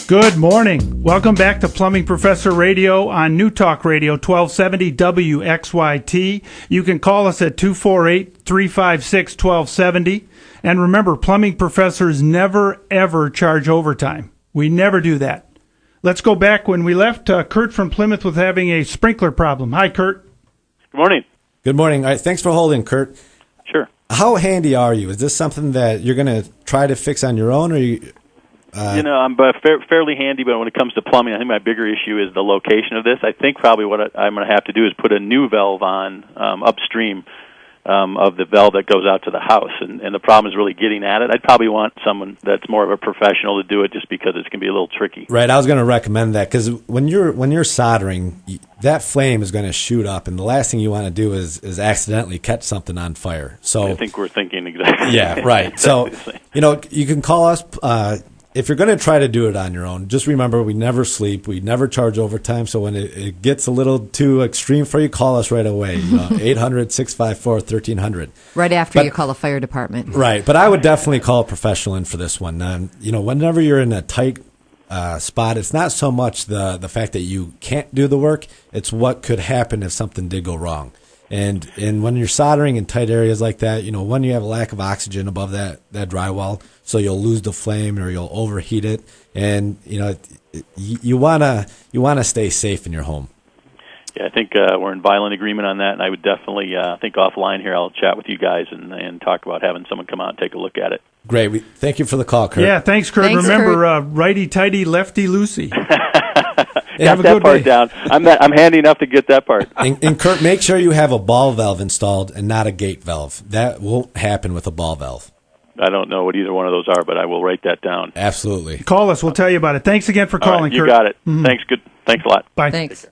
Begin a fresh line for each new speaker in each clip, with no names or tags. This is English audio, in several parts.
Good morning. Welcome back to Plumbing Professor Radio on New Talk Radio 1270 WXYT. You can call us at 248-356-1270. And remember, Plumbing Professors never, ever charge overtime. We never do that. Let's go back when we left. Kurt from Plymouth was having a sprinkler problem. Hi, Kurt.
Good morning.
Good morning. All right, thanks for holding, Kurt.
Sure.
How handy are you? Is this something that you're going to try to fix on your own, or you?
I'm fairly handy, but when it comes to plumbing, I think my bigger issue is the location of this. I think probably what I'm going to have to do is put a new valve on upstream of the valve that goes out to the house, and the problem is really getting at it. I'd probably want someone that's more of a professional to do it, just because it's going to be a little tricky.
Right, I was going to recommend that, because when you're soldering, that flame is going to shoot up, and the last thing you want to do is accidentally catch something on fire. So
I think we're thinking exactly.
Yeah, right. So you can call us. If you're going to try to do it on your own, just remember we never sleep. We never charge overtime. So when it gets a little too extreme for you, call us right away. 800-654-1300.
Right after you call the fire department.
Right. But I would definitely call a professional in for this one. Whenever you're in a tight spot, it's not so much the fact that you can't do the work. It's what could happen if something did go wrong. And when you're soldering in tight areas like that, when you have a lack of oxygen above that drywall, so you'll lose the flame or you'll overheat it, and you wanna stay safe in your home.
Yeah, I think we're in violent agreement on that, and I would definitely think offline here. I'll chat with you guys and talk about having someone come out and take a look at it.
Great. Thank you for the call, Kurt.
Yeah, thanks, Kurt.
Thanks,
Remember, righty-tighty, lefty-loosey.
Got that part down. I'm handy enough to get that part.
And Kurt, make sure you have a ball valve installed and not a gate valve. That won't happen with a ball valve.
I don't know what either one of those are, but I will write that down.
Absolutely.
Call us. We'll tell you about it. Thanks again for calling,
Kurt. You
Kurt.
got it. Mm-hmm. Thanks. Good. Thanks a lot.
Bye.
Thanks.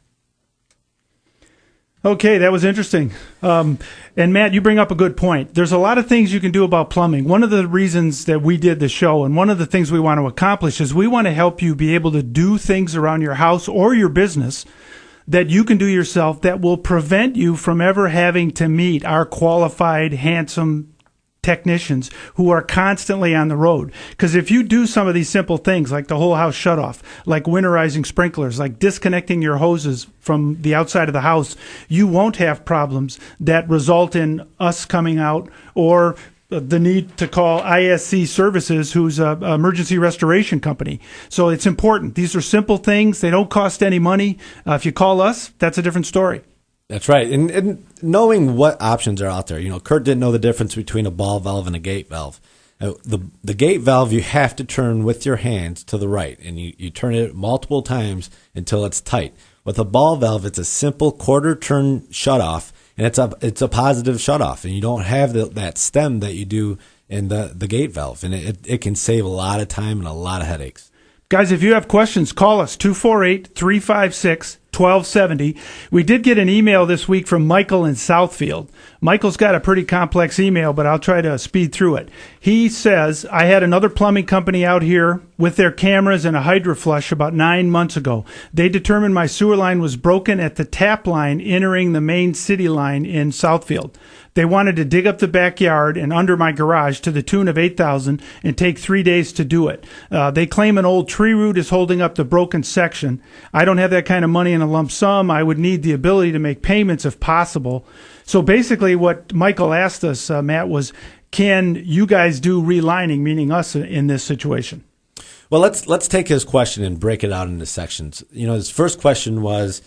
Okay, that was interesting. And Matt, you bring up a good point. There's a lot of things you can do about plumbing. One of the reasons that we did the show, and one of the things we want to accomplish, is we want to help you be able to do things around your house or your business that you can do yourself that will prevent you from ever having to meet our qualified, handsome technicians who are constantly on the road. Because if you do some of these simple things, like the whole house shutoff, like winterizing sprinklers, like disconnecting your hoses from the outside of the house, you won't have problems that result in us coming out or the need to call ISC Services, who's an emergency restoration company. So it's important. These are simple things. They don't cost any money. If you call us, that's a different story.
That's right. And knowing what options are out there. Kurt didn't know the difference between a ball valve and a gate valve. The gate valve, you have to turn with your hands to the right, and you turn it multiple times until it's tight. With a ball valve, it's a simple quarter-turn shutoff, and it's a positive shutoff, and you don't have that stem that you do in the gate valve, and it can save a lot of time and a lot of headaches.
Guys, if you have questions, call us, 248-356-1270. We did get an email this week from Michael in Southfield. Michael's got a pretty complex email, but I'll try to speed through it. He says, I had another plumbing company out here with their cameras and a hydroflush about 9 months ago. They determined my sewer line was broken at the tap line entering the main city line in Southfield. They wanted to dig up the backyard and under my garage to the tune of $8,000 and take 3 days to do it. They claim an old tree root is holding up the broken section. I don't have that kind of money in a lump sum. I would need the ability to make payments if possible. So basically what Michael asked us, Matt, was, can you guys do relining, meaning us in this situation?
Well, let's take his question and break it out into sections. His first question was,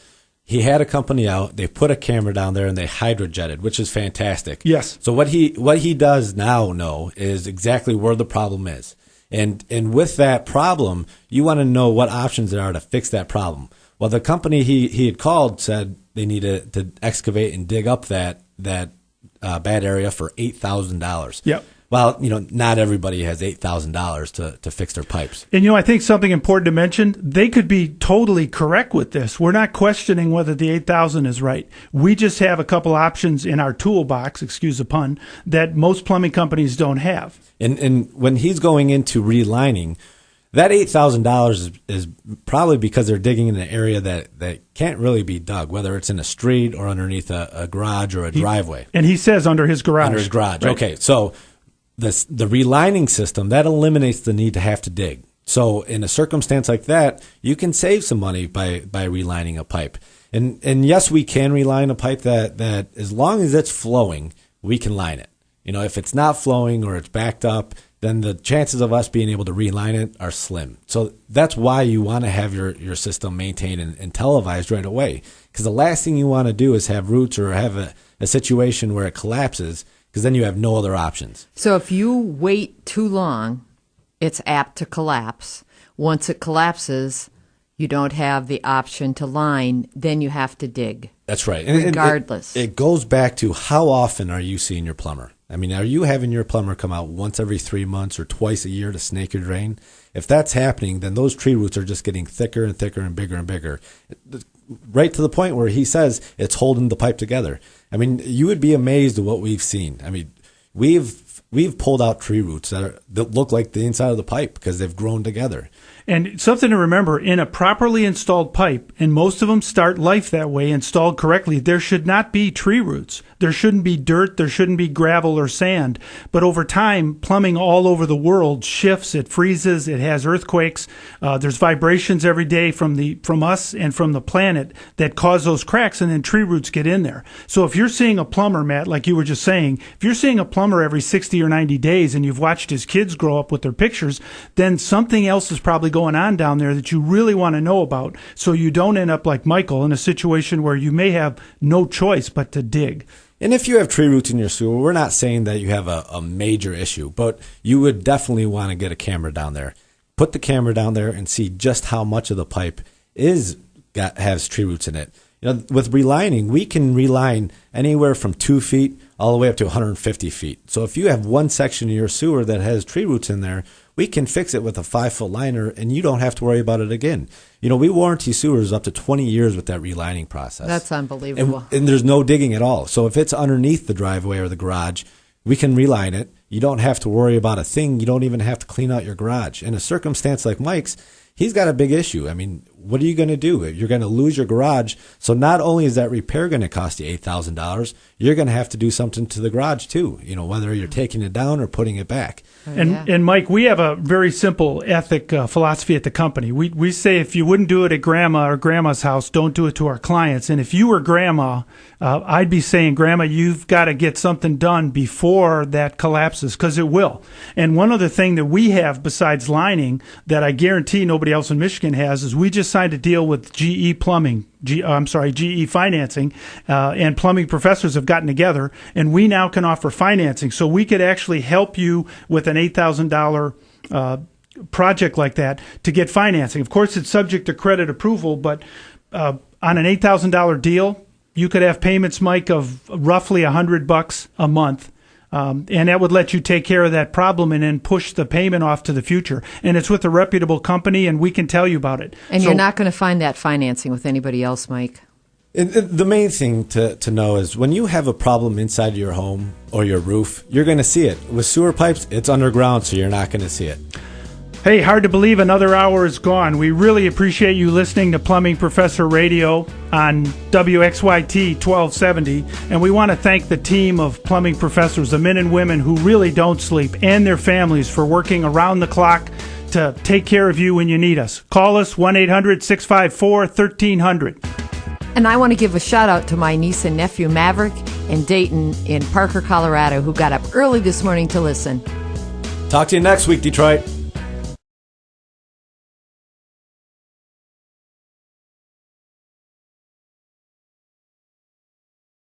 he had a company out, they put a camera down there, and they hydrojetted, which is fantastic.
Yes.
So what he does now know is exactly where the problem is. And with that problem, you want to know what options there are to fix that problem. Well, the company he had called said they needed to excavate and dig up that bad area for $8,000.
Yep.
Well, not everybody has $8,000 to fix their pipes.
And, I think something important to mention, they could be totally correct with this. We're not questioning whether the $8,000 is right. We just have a couple options in our toolbox, excuse the pun, that most plumbing companies don't have.
And when he's going into relining, that $8,000 is probably because they're digging in an area that can't really be dug, whether it's in a street or underneath a garage or a driveway.
And he says under his garage.
Under his garage.
Right.
Okay, so the relining system, that eliminates the need to have to dig. So in a circumstance like that, you can save some money by relining a pipe. And yes, we can reline a pipe that as long as it's flowing, we can line it. If it's not flowing or it's backed up, then the chances of us being able to reline it are slim. So that's why you want to have your system maintained and televised right away. Because the last thing you want to do is have roots or have a situation where it collapses, because then you have no other options.
So if you wait too long, it's apt to collapse. Once it collapses, you don't have the option to line, then you have to dig.
That's right.
Regardless.
It goes back to how often are you seeing your plumber? I mean, are you having your plumber come out once every 3 months or twice a year to snake your drain? If that's happening, then those tree roots are just getting thicker and thicker and bigger, right to the point where he says it's holding the pipe together. I mean, you would be amazed at what we've seen. I mean, we've pulled out tree roots that look like the inside of the pipe because they've grown together.
And something to remember, in a properly installed pipe, and most of them start life that way, installed correctly, there should not be tree roots. There shouldn't be dirt, there shouldn't be gravel or sand. But over time, plumbing all over the world shifts, it freezes, it has earthquakes. There's vibrations every day from us and from the planet that cause those cracks, and then tree roots get in there. So if you're seeing a plumber, Matt, like you were just saying, if you're seeing a plumber every 60 or 90 days and you've watched his kids grow up with their pictures, then something else is probably going on down there that you really want to know about, so you don't end up like Michael in a situation where you may have no choice but to dig.
And if you have tree roots in your sewer, we're not saying that you have a major issue, but you would definitely want to get a camera down there. Put the camera down there and see just how much of the pipe has tree roots in it. With relining, we can reline anywhere from 2 feet all the way up to 150 feet. So if you have one section of your sewer that has tree roots in there, we can fix it with a 5-foot liner, and you don't have to worry about it again. We warranty sewers up to 20 years with that relining process.
That's unbelievable.
And there's no digging at all. So if it's underneath the driveway or the garage, we can reline it. You don't have to worry about a thing. You don't even have to clean out your garage. In a circumstance like Mike's, he's got a big issue. I mean, what are you going to do? You're going to lose your garage. So not only is that repair going to cost you $8,000, you're going to have to do something to the garage too, whether you're taking it down or putting it back.
And Mike, we have a very simple philosophy at the company. We say if you wouldn't do it at grandma or grandma's house, don't do it to our clients. And if you were grandma, I'd be saying, Grandma, you've got to get something done before that collapses, because it will. And one other thing that we have besides lining that I guarantee nobody else in Michigan has is we just signed a deal with GE Financing, and Plumbing Professors have gotten together, and we now can offer financing. So we could actually help you with an $8,000 project like that to get financing. Of course, it's subject to credit approval, but on an $8,000 deal, you could have payments, Mike, of roughly $100 a month. And that would let you take care of that problem and then push the payment off to the future. And it's with a reputable company, and we can tell you about it.
And you're not going to find that financing with anybody else, Mike.
The main thing to know is when you have a problem inside your home or your roof, you're going to see it. With sewer pipes, it's underground, so you're not going to see it.
Hey, hard to believe another hour is gone. We really appreciate you listening to Plumbing Professor Radio on WXYT 1270. And we want to thank the team of Plumbing Professors, the men and women who really don't sleep, and their families for working around the clock to take care of you when you need us. Call us 1-800-654-1300.
And I want to give a shout out to my niece and nephew, Maverick and Dayton in Parker, Colorado, who got up early this morning to listen.
Talk to you next week, Detroit.